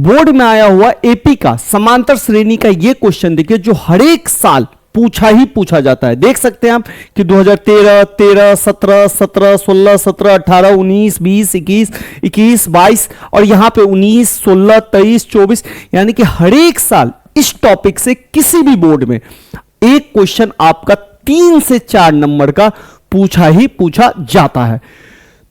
Board में आया हुआ एपी का समांतर श्रेणी का ये क्वेश्चन देखिए, जो हर एक साल पूछा ही पूछा जाता है। देख सकते हैं आप कि 2013, 13, 17, 17, 16, 17, 18, 19, 20, 21, 21, 22 और यहां पे 19, 16, 23, 24, यानी कि हर एक साल इस टॉपिक से किसी भी बोर्ड में एक क्वेश्चन आपका 3 से 4 नंबर का पूछा ही पूछा जाता है।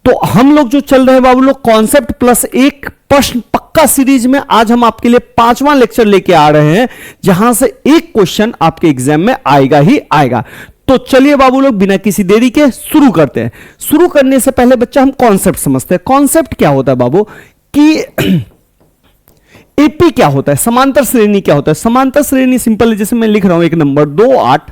तो हम लोग जो चल रहे हैं बाबू लोग कॉन्सेप्ट प्लस एक प्रश्न पक्का सीरीज में, आज हम आपके लिए 5वां लेक्चर लेके आ रहे हैं, जहां से एक क्वेश्चन आपके एग्जाम में आएगा ही आएगा। तो चलिए बाबू लोग बिना किसी देरी के शुरू करते हैं। शुरू करने से पहले बच्चा हम कॉन्सेप्ट समझते हैं। कॉन्सेप्ट क्या होता है बाबू कि एपी क्या होता है, समांतर श्रेणी क्या होता है। समांतर श्रेणी सिंपल है, जैसे मैं लिख रहा हूं एक नंबर 2, 8,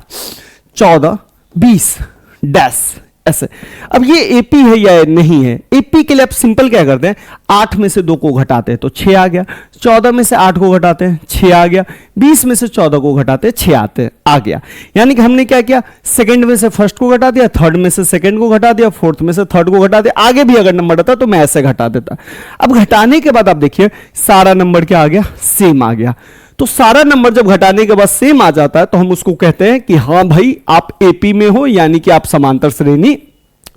14, 20 डैश ऐसे। अब ये एपी है या नहीं है, एपी के लिए आप सिंपल क्या करते हैं, 8 में से 2 को घटाते हैं तो 6 आ गया, 14 में से 8 को घटाते हैं 6 आ गया, 20 में से 14 को घटाते हैं 6 आ गया। यानी कि हमने क्या किया, सेकंड में से फर्स्ट को घटा दिया, थर्ड में से सेकंड को घटा दिया, फोर्थ में से थर्ड को घटा दिया। आगे भी अगर नंबर आता तो मैं ऐसे घटा देता। अब घटाने के बाद आप देखिए सारा नंबर क्या आ गया, सेम आ गया। तो सारा नंबर जब घटाने के बाद सेम आ जाता है तो हम उसको कहते हैं कि हाँ भाई आप एपी में हो, यानी कि आप समांतर श्रेणी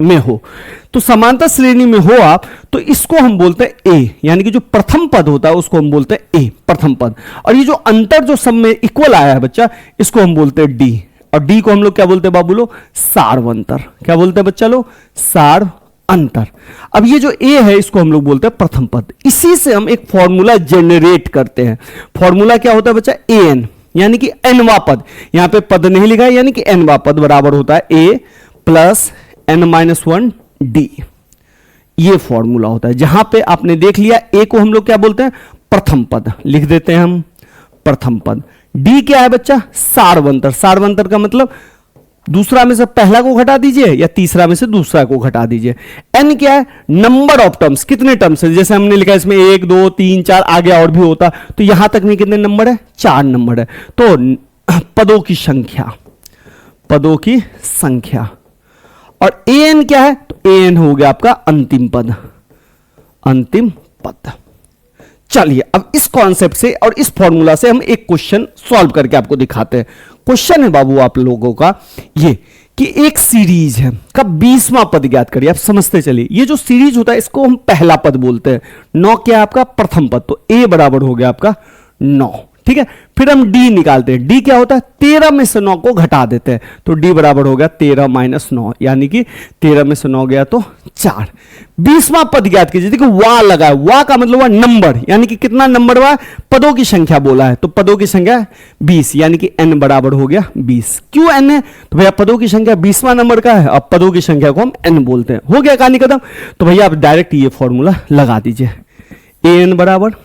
में हो। तो समांतर श्रेणी में हो आप, तो इसको हम बोलते हैं ए, यानी कि जो प्रथम पद होता है उसको हम बोलते हैं ए, प्रथम पद। और ये जो अंतर जो सब में इक्वल आया है बच्चा, इसको हम बोलते हैं डी। और डी को हम लोग क्या बोलते हैं बाबू लोग, सार्वंतर। क्या बोलते हैं बच्चा लोग, सार अंतर। अब ये जो ए है इसको हम लोग बोलते हैं प्रथम पद। इसी से हम एक फॉर्मूला जनरेट करते हैं। फॉर्मूला क्या होता है बच्चा, ए एन, यानी कि एनवा पद। यहां पे पद नहीं लिखा है, यानी कि एनवा पद बराबर होता है ए प्लस n-1 डी। ये फॉर्मूला होता है। जहां पे आपने देख लिया ए को हम लोग क्या बोलते हैं, प्रथम पद, लिख देते हैं हम प्रथम पद। डी क्या है बच्चा, सार्वंतर। सार्वंतर का मतलब दूसरा में से पहला को घटा दीजिए या तीसरा में से दूसरा को घटा दीजिए। एन क्या है, नंबर ऑफ टर्म्स, कितने टर्म्स है। जैसे हमने लिखा इसमें 1, 2, 3, 4, आगे और भी होता, तो यहां तक में कितने नंबर है, 4 नंबर है। तो पदों की संख्या, पदों की संख्या। और ए एन क्या है, तो ए एन हो गया आपका अंतिम पद, अंतिम पद। चलिए अब इस कॉन्सेप्ट से और इस फॉर्मूला से हम एक क्वेश्चन सॉल्व करके आपको दिखाते हैं। क्वेश्चन है बाबू आप लोगों का ये कि एक सीरीज है का 20वां पद ज्ञात करिए। आप समझते चलिए, ये जो सीरीज होता है इसको हम पहला पद बोलते हैं। 9 क्या है आपका, प्रथम पद, तो ए बराबर हो गया आपका 9। ठीक है, फिर हम डी निकालते हैं। डी क्या होता है, 13 में से 9 को घटा देते हैं, तो डी बराबर हो गया 13 माइनस 9, यानी कि 13 में से 9 गया तो 4। 20वां पद ज्ञात कीजिए। देखो वा लगा है, वा का मतलब हुआ नंबर, यानी कि कितना नंबर हुआ, पदों की संख्या बोला है, तो पदों की संख्या 20, यानी कि n बराबर हो गया 20। क्यों n है, तो भैया पदों की संख्या 20वां नंबर का है, अब पदों की संख्या को हम n बोलते हैं। हो गया कहानी खत्म। तो भैया आप डायरेक्ट ये फॉर्मूला लगा दीजिए, ए एन बराबर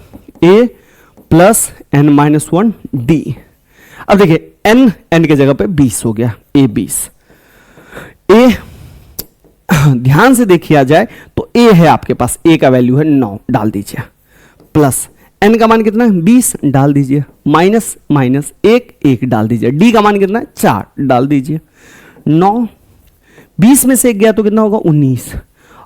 ए प्लस n-1 डी। अब देखिए n n के जगह पे 20 हो गया, a 20। a ध्यान से देखिए जाए तो a है आपके पास, a का वैल्यू है 9, डाल दीजिए, प्लस n का मान कितना है 20, डाल दीजिए, माइनस माइनस 1 डाल दीजिए, d का मान कितना है 4, डाल दीजिए। 9 20 में से 1 गया तो कितना होगा 19,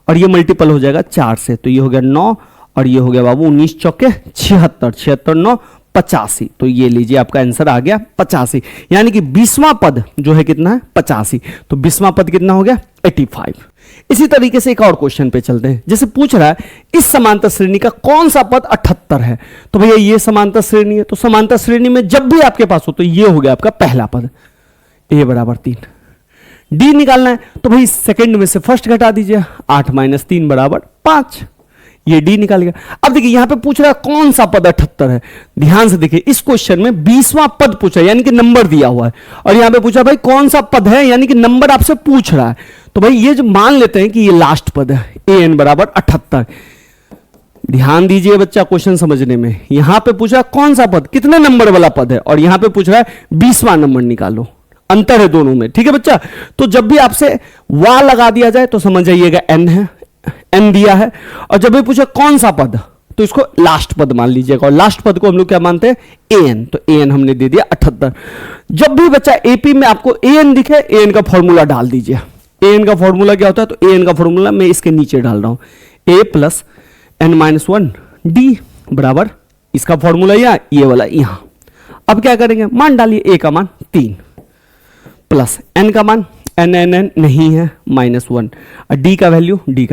और ये मल्टीपल हो जाएगा 4 से, तो ये हो गया 9 और ये हो गया बाबू 19 चौके 76, 76 9 85, तो ये लीजिए आपका आंसर आ गया 85। यानी कि 20वां पद जो है कितना है 85, तो 20वां पद कितना हो गया 85। इसी तरीके से एक और क्वेश्चन पे चलते हैं। जैसे पूछ रहा है इस समांतर श्रेणी का कौन सा पद 78 है, तो भैया ये समांतर श्रेणी है, तो समांतर श्रेणी में जब भी आपके पास हो तो ये हो गया आपका पहला पद, a बराबर 3। डी निकालना है तो भाई सेकंड में से फर्स्ट घटा दीजिए, 8 माइनस 3 बराबर 5, ये डी निकाल गया। अब देखिए यहां पे पूछ रहा है कौन सा पद 78 है। ध्यान से देखिए इस क्वेश्चन में 20वां पद पूछा, यानी कि नंबर दिया हुआ है, और यहां पे पूछा भाई कौन सा पद है, यानी कि नंबर आपसे पूछ रहा है। तो भाई ये जो मान लेते हैं कि ये लास्ट पद है, ए एन बराबर 78। ध्यान दीजिए बच्चा क्वेश्चन समझने में, यहां पे पूछा कौन सा पद, कितने नंबर वाला पद है, और यहां पे पूछ रहा है 20वां नंबर निकालो, अंतर है दोनों में। ठीक है बच्चा, तो जब भी आपसे वा लगा दिया जाए तो समझ जाइएगा एन है, एन दिया है, और जब भी पूछे कौन सा पद तो इसको लास्ट पद मान लीजिएगा, और लास्ट पद को हम लोग क्या मानते हैं ए एन, तो ए एन हमने दे दिया 78। जब भी बच्चा एपी में आपको ए एन दिखे, ए एन का फॉर्मूला डाल दीजिए। ए एन का फॉर्मूला क्या होता है, तो ए एन का फॉर्मूला मैं इसके नीचे डाल रहा हूं, ए प्लस n-1 डी बराबर इसका फॉर्मूला ये वाला यहां। अब क्या करेंगे, मान डालिए, a का मान 3 प्लस n का मान n नहीं है -1, और d का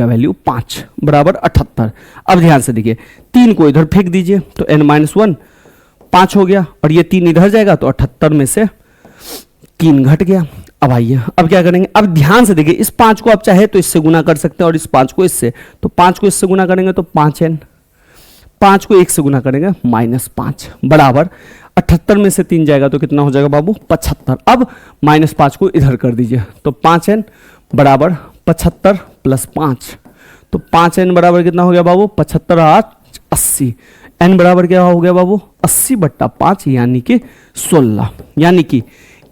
वैल्यू 5 बराबर 78। अब ध्यान से देखिए, 3 को इधर फेंक दीजिए तो n-1 5 हो गया, और ये 3 इधर जाएगा तो 78 में से 3 घट गया। अब आइए, अब क्या करेंगे, अब ध्यान से देखिए, इस 5 को आप चाहे तो इससे गुना कर सकते हैं, और इस 5 को इससे, तो 5 को इससे गुना करेंगे तो 5n, 5 को 1 से गुना करेंगे -5 बराबर 78 में से 3 जाएगा तो कितना हो जाएगा बाबू, 75। अब -5 को इधर कर दीजिए तो 5n बराबर 75 प्लस 5, तो 5n बराबर कितना हो गया बाबू, 75 8 80, n बराबर क्या हो गया बाबू, 80/5 यानी कि 16। यानी कि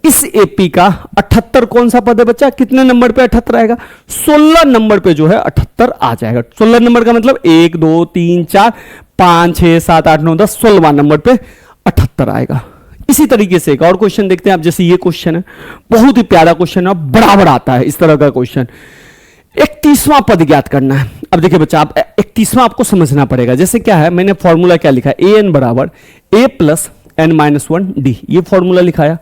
इस एपी का 78 कौन सा पद है बच्चा, कितने नंबर पे 78 आएगा, 16 नंबर पे जो है 78 आ जाएगा। 16 नंबर का मतलब 1 2 3 4 5 6 7 8 9 10, 16वां नंबर पे 78 आएगा। इसी तरीके से एक और क्वेश्चन देखते हैं आप, जैसे ये क्वेश्चन है, बहुत ही प्यारा क्वेश्चन है, बराबर आता है इस तरह का क्वेश्चन। 31वां पद ज्ञात करना है। अब देखिए बच्चा, आप 31वां आपको समझना पड़ेगा। जैसे क्या है, मैंने फॉर्मूला क्या लिखा है, an बराबर a प्लस n-1d, ये फॉर्मूला लिखाया।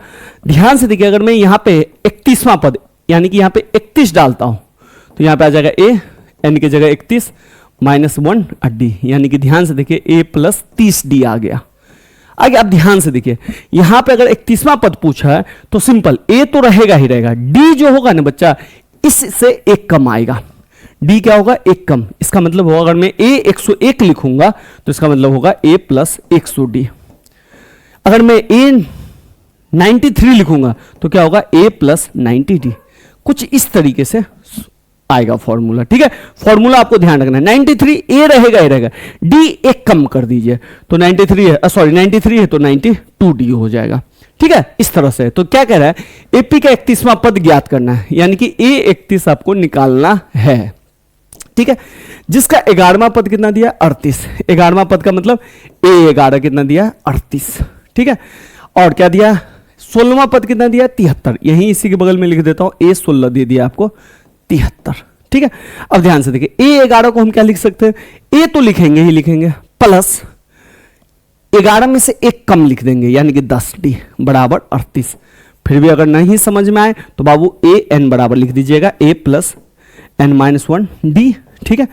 ध्यान से देखिए, अगर मैं यहां पे 31वां पद यानी कि यहां पे 31 डालता हूं तो यहां पे आ जाएगा a, n की जगह 31 -1 d, यानी कि ध्यान से देखिए a प्लस 30d आ गया। आगे आप ध्यान से देखिए, यहां पे अगर 31वां पद पूछा है तो सिंपल a तो रहेगा ही रहेगा, d जो होगा ना बच्चा, इससे एक कम आएगा। d क्या होगा, एक कम। इसका मतलब होगा, अगर मैं a 101 लिखूंगा तो इसका मतलब होगा a प्लस 100d। अगर मैं a 93 लिखूंगा तो क्या होगा, a प्लस 90d। कुछ इस तरीके से आएगा फॉर्मूला। ठीक है, फॉर्मूला आपको ध्यान रखना है। 93 a रहेगा ही रहेगा, d एक कम कर दीजिए तो 93 है, सॉरी 93 है तो 92d हो जाएगा। ठीक है, इस तरह से। तो क्या कह रहा है, एपी का 31वां पद ज्ञात करना है, यानी कि a 31 आपको निकालना है। ठीक है, जिसका 11वां पद कितना दिया, 38। 11वां पद का मतलब a 11 कितना दिया, 38। ठीक है, और क्या दिया, 16वां पद कितना दिया, 73। यही इसी के बगल में लिख देता हूं, a 16 दे दिया आपको 73। ठीक है, अब ध्यान से देखिए, a 11 को हम क्या लिख सकते हैं, a तो लिखेंगे ही लिखेंगे, प्लस 11 में से एक कम लिख देंगे यानी कि 10d बराबर 38। फिर भी अगर नहीं समझ में आए तो बाबू a n बराबर लिख दीजिएगा, a प्लस n-1d। ठीक है,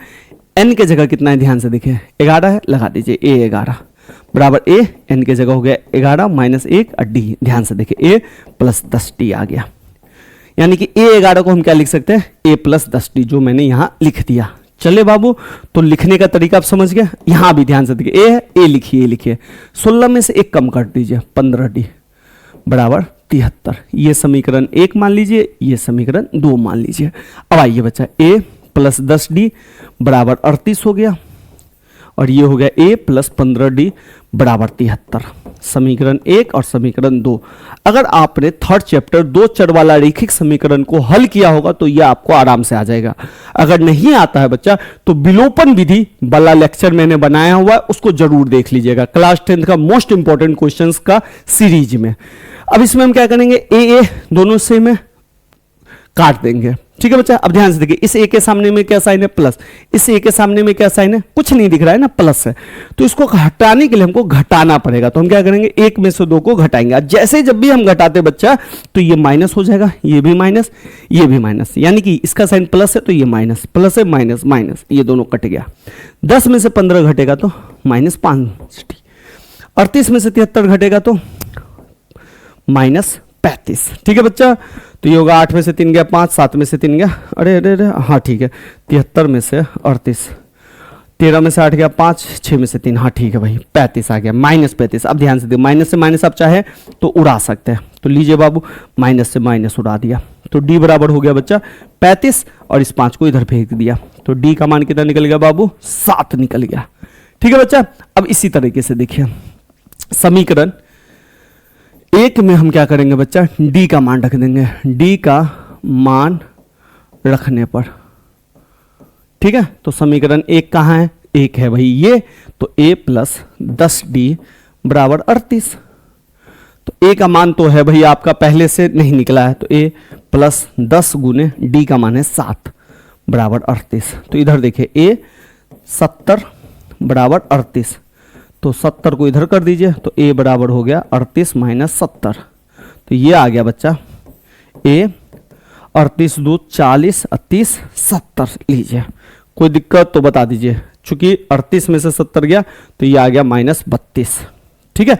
n के जगह कितना है, ध्यान से देखिए 11 है, लगा दीजिए a 11 बराबर a, n के जगह हो गया 11 माइनस 1 और d। ध्यान से देखिए a प्लस 10d आ गया, यानी कि a 11 को हम क्या लिख सकते हैं, a प्लस 10d, जो मैंने यहां लिख दिया। चले बाबू, तो लिखने का तरीका आप समझ गए। यहां भी ध्यान से देखिए, a है, a लिखिए 16 में से एक कम कर दीजिए, 15d बराबर 73। ये समीकरण 1 मान लीजिए, ये समीकरण 2 मान लीजिए। अब आइए बच्चा, a प्लस 10d बराबर 38 हो गया, और ये हो गया a प्लस 15d बराबर 73। समीकरण 1 और समीकरण 2। अगर आपने थर्ड चैप्टर 2 चर वाला रैखिक समीकरण को हल किया होगा तो यह आपको आराम से आ जाएगा। अगर नहीं आता है बच्चा तो विलोपन विधि वाला लेक्चर मैंने बनाया हुआ है, उसको जरूर देख लीजिएगा, क्लास 10 का मोस्ट इंपॉर्टेंट क्वेश्चंस का सीरीज में। अब इसमें हम क्या करेंगे, a दोनों से में काट देंगे। ठीक है बच्चा, अब ध्यान से देखिए, इस a के सामने में क्या साइन है, प्लस, इस a के सामने में क्या साइन है, कुछ नहीं दिख रहा है ना, प्लस है, तो इसको हटाने के लिए हमको घटाना पड़ेगा। तो हम क्या करेंगे, 1 में से 2 को घटाएंगे। जैसे जब भी हम घटाते बच्चा तो ये माइनस हो जाएगा, ये भी माइनस, ये भी माइनस, यानी कि इसका साइन प्लस है तो ये माइनस, प्लस है माइनस माइनस, ये दोनों कट गया। 10 में से 15 घटेगा तो -5d, 38 में से 73 घटेगा तो -35। ठीक है बच्चा, तो ये होगा 8 में से 3 गया 5, 7 में से 3 गया, अरे अरे अरे हाँ ठीक है, 73 में से 38, 13 में से 8 गया 5, 6 में से 3, हाँ ठीक है भाई 35 आ गया, -35। अब ध्यान से देखिए, माइनस से माइनस आप चाहे तो उड़ा सकते हैं, तो लीजिए बाबू, माइनस से माइनस उड़ा दिया, तो d बराबर हो गया बच्चा 35, और इस 5 को इधर फेंक दिया, तो d का मान कितना निकल गया बाबू, 7 निकल गया। ठीक है बच्चा, अब इसी तरीके से देखिए, समीकरण 1 में हम क्या करेंगे बच्चा, d का मान रख देंगे, d का मान रखने पर। ठीक है, तो समीकरण 1 कहाँ है, 1 है भाई ये, तो a प्लस 10d बराबर 38। तो a का मान तो है भाई आपका पहले से नहीं निकला है, तो a प्लस 10 गुने d का मान है 7 बराबर 38। तो इधर देखिए a 70 बराबर 38, तो 70 को इधर कर दीजिए, तो a बराबर हो गया 38 माइनस 70। तो ये आ गया बच्चा a, 38 2 40, 38 70 लीजिए। कोई दिक्कत तो बता दीजिए, चूंकि 38 में से 70 गया तो ये आ गया -32। ठीक है,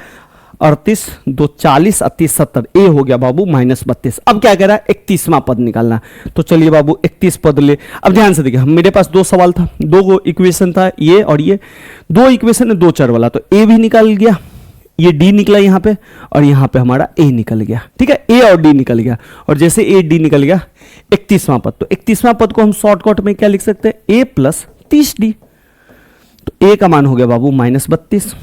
38 2 40, 38 70, ए हो गया बाबू -32। अब क्या कह रहा है, 31वां पद निकालना। तो चलिए बाबू 31 पद ले। अब ध्यान से देखिए, मेरे पास दो सवाल था, दो इक्वेशन था, ये और ये दो इक्वेशन है, दो चर वाला। तो ए भी निकाल गया, ये डी निकला यहाँ पे, और यहाँ पे हमारा ए निकल गया। ठीक है, ए और डी निकल गया, और जैसे ए डी निकल गया 31वां पद। तो 31वां पद को हम शॉर्टकट में क्या लिख सकते हैं, ए प्लस 30d। तो ए का मान हो गया बाबू -32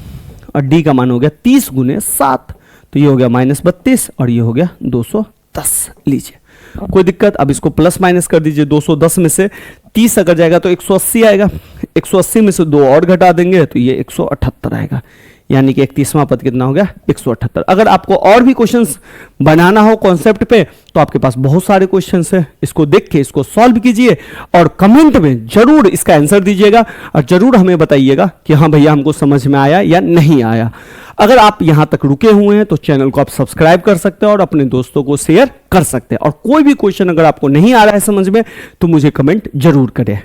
और डी का मान हो गया 30 गुने 7। तो ये हो गया -32 और ये हो गया 210 लीजिए। कोई दिक्कत? अब इसको प्लस माइनस कर दीजिए, 210 में से 30 अगर जाएगा तो 180 आएगा, 180 में से 2 और घटा देंगे तो ये 178 आएगा। यानी कि 31वां पद कितना हो गया, 178। अगर आपको और भी क्वेश्चंस बनाना हो कॉन्सेप्ट पे तो आपके पास बहुत सारे क्वेश्चंस हैं, इसको देख के इसको सॉल्व कीजिए और कमेंट में जरूर इसका आंसर दीजिएगा और जरूर हमें बताइएगा कि हाँ भैया हमको समझ में आया या नहीं आया। अगर आप यहां तक रुके हुए हैं तो चैनल को आप सब्सक्राइब कर सकते हैं और अपने दोस्तों को शेयर कर सकते हैं। और कोई भी क्वेश्चन अगर आपको नहीं आ रहा है समझ में तो मुझे कमेंट जरूर करें।